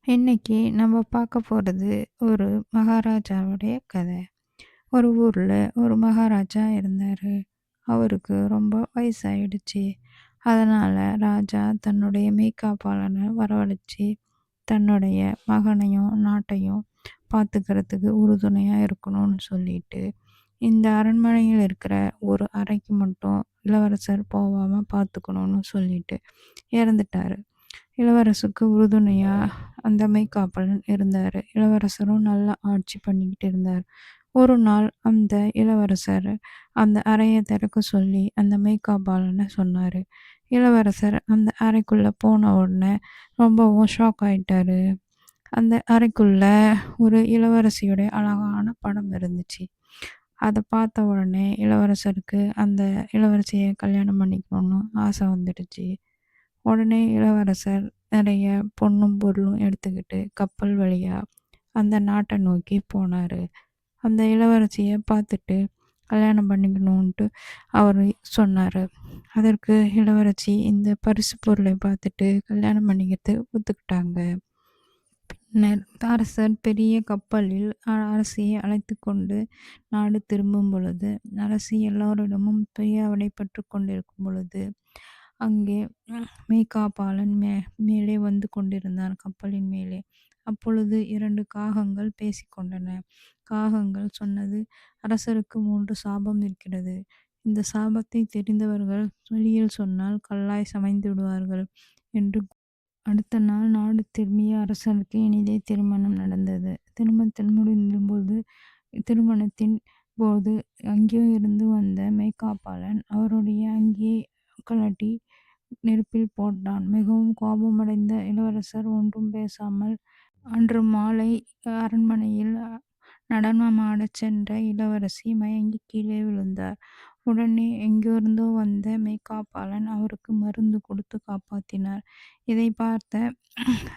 இன்னைக்கு நம்ம பார்க்க போறது ஒரு மகாராஜாவுடைய கதை. ஒரு ஊர்ல ஒரு மகாராஜா இருந்தாரு. அவருக்கு ரொம்ப வயசாயிடுச்சு. அதனால ராஜா தன்னுடைய மெய்க்காப்பாளனை வரவழைச்சு தன்னுடைய மகனையும் நாட்டையும் பார்த்துக்கிறதுக்கு உறுதுணையா இருக்கணும்னு சொல்லிட்டு இந்த அரண்மனையில் இருக்கிற ஒரு அறைக்கு மட்டும் இளவரசர் போகாம பார்த்துக்கணும்னு சொல்லிட்டு இறந்துட்டாரு. இளவரசுக்கு உறுதுணையா அந்த மெய்க்காப்பாளன் இருந்தாரு. இளவரசரும் நல்லா ஆட்சி பண்ணிக்கிட்டு இருந்தார். ஒரு நாள் அந்த இளவரசர் அந்த அறைய திறக்க சொல்லி அந்த மெய்க்காப்பாளன சொன்னாரு. இளவரசர் அந்த அறைக்குள்ள போன உடனே ரொம்பவும் ஷாக் ஆயிட்டாரு. அந்த அறைக்குள்ள ஒரு இளவரசியுடைய அழகான படம் இருந்துச்சு. அத பார்த்த உடனே இளவரசருக்கு அந்த இளவரசிய கல்யாணம் பண்ணிக்கணும்னு ஆசை வந்துடுச்சு. உடனே இளவரசர் நிறைய பொன்னும் பொருளும் எடுத்துக்கிட்டு கப்பல் வழியா அந்த நாட்டை நோக்கி போனாரு. அந்த இளவரசியை பார்த்துட்டு கல்யாணம் பண்ணிக்கணுன்ட்டு அவர் சொன்னாரு. அதற்கு இளவரசி இந்த பரிசு பொருளை பார்த்துட்டு கல்யாணம் பண்ணிக்கிறது ஒத்துக்கிட்டாங்க. பின்னர் அரசர் பெரிய கப்பலில் அரசியை அழைத்து கொண்டு நாடு திரும்பும் பொழுது, அரசி எல்லோரிடமும் பிரியாவிடைப்பட்டு கொண்டிருக்கும் பொழுது, அங்கே மெய்க்காப்பாளன் மேலே வந்து கொண்டிருந்தான் கப்பலின் மேலே. அப்பொழுது 2 காகங்கள் பேசிக்கொண்டன. காகங்கள் சொன்னது, அரசருக்கு 3 சாபம் இருக்கிறது. இந்த சாபத்தை தெரிந்தவர்கள் வெளியில் சொன்னால் கல்லாய் சமைந்து விடுவார்கள் என்று. அடுத்த நாள் நாடு திரும்பிய அரசருக்கு இனிதே திருமணம் நடந்தது. திருமணத்தில் முடிந்தபோது திருமணத்தின் போது அங்கேயோ இருந்து வந்த மெய்க்காப்பாளன் அவருடைய அங்கியை கழட்டி நெருப்பில் போட்டான். மிகவும் கோபமடைந்த இளவரசர் ஒன்றும் பேசாமல் அன்று மாலை அரண்மனையில் நடனமாடச் சென்ற இளவரசி மயங்கி கீழே விழுந்தார். உடனே எங்கிருந்தோ வந்த மெய்க்காப்பாளன் அவருக்கு மருந்து கொடுத்து காப்பாற்றினார். இதை பார்த்த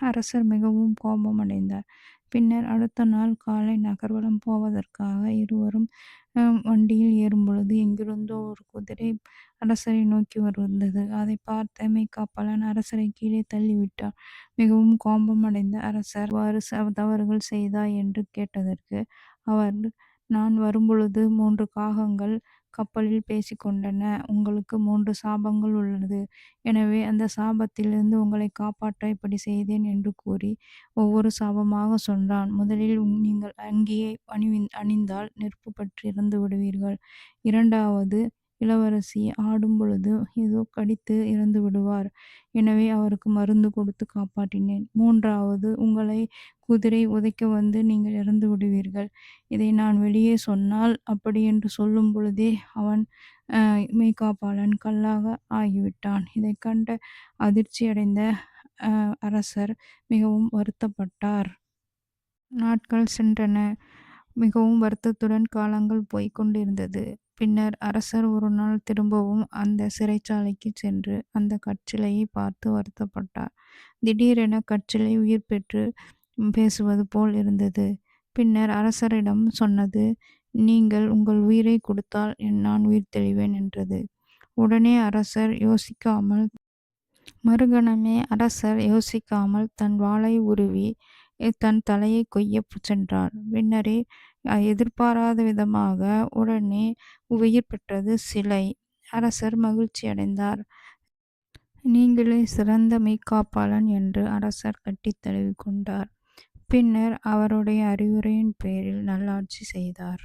அரசர் மிகவும் கோபமடைந்தார். பின்னர் அடுத்த நாள் காலை நகர்வலம் போவதற்காக இருவரும் வண்டியில் ஏறும்பொழுது எங்கிருந்தோ ஒரு குதிரை அரசரை நோக்கி வந்தது. அதை பார்த்த மெய்க்காப்பாளன் அரசரை கீழே தள்ளிவிட்டார். மிகவும் கோபமடைந்த அரசர், "இவ்வாறு தவறுகள் செய்தாய்?" என்று கேட்டதற்கு அவர், "நான் வரும்பொழுது 3 காகங்கள் கப்பலில் பேசிக்கொண்டன. உங்களுக்கு 3 சாபங்கள் உள்ளது. எனவே அந்த சாபத்திலிருந்து உங்களை காப்பாற்ற இப்படி செய்தேன்" என்று கூறி ஒவ்வொரு சாபமாக சொன்னான். முதலில் நீங்கள் அங்கியை அணிந்தால் நெருப்பு பற்றி இறந்து விடுவீர்கள். 2வது, இளவரசி ஆடும் பொழுது ஏதோ கடித்து இறந்து விடுவார். எனவே அவருக்கு மருந்து கொடுத்து காப்பாற்றினேன். 3வது, உங்களை குதிரை உதைக்க வந்து நீங்கள் இறந்து விடுவீர்கள். இதை நான் வெளியே சொன்னால், அப்படி என்று சொல்லும் பொழுதே அவன் மெய்க்காப்பாளன் கல்லாக ஆகிவிட்டான். இதை கண்ட அதிர்ச்சியடைந்த அரசர் மிகவும் வருத்தப்பட்டார். நாட்கள் சென்றன. மிகவும் வருத்தத்துடன் காலங்கள் போய்க் கொண்டிருந்தது. பின்னர் அரசர் ஒரு நாள் திரும்பவும் அந்த சிறைச்சாலைக்கு சென்று அந்த கற்சிலையை பார்த்து வருத்தப்பட்டார். திடீரென கற்சிலை உயிர் பெற்று பேசுவது போல் இருந்தது. பின்னர் அரசரிடம் சொன்னது, "நீங்கள் உங்கள் உயிரை கொடுத்தால் நான் உயிர் தெளிவேன்" என்றது. உடனே மறுகணமே அரசர் யோசிக்காமல் தன் வாளை உருவி தன் தலையை கொய்யச் சென்றார். பின்னரே எதிர்பாராத விதமாக உடனே உயிர் பெற்றது சிலை. அரசர் மகிழ்ச்சியடைந்தார். "நீங்களே சிறந்த மெய்க்காப்பாளன்" என்று அரசர் கட்டித் தழுவிக் கொண்டார். பின்னர் அவருடைய அறிவுரையின் பேரில் நல்லாட்சி செய்தார்.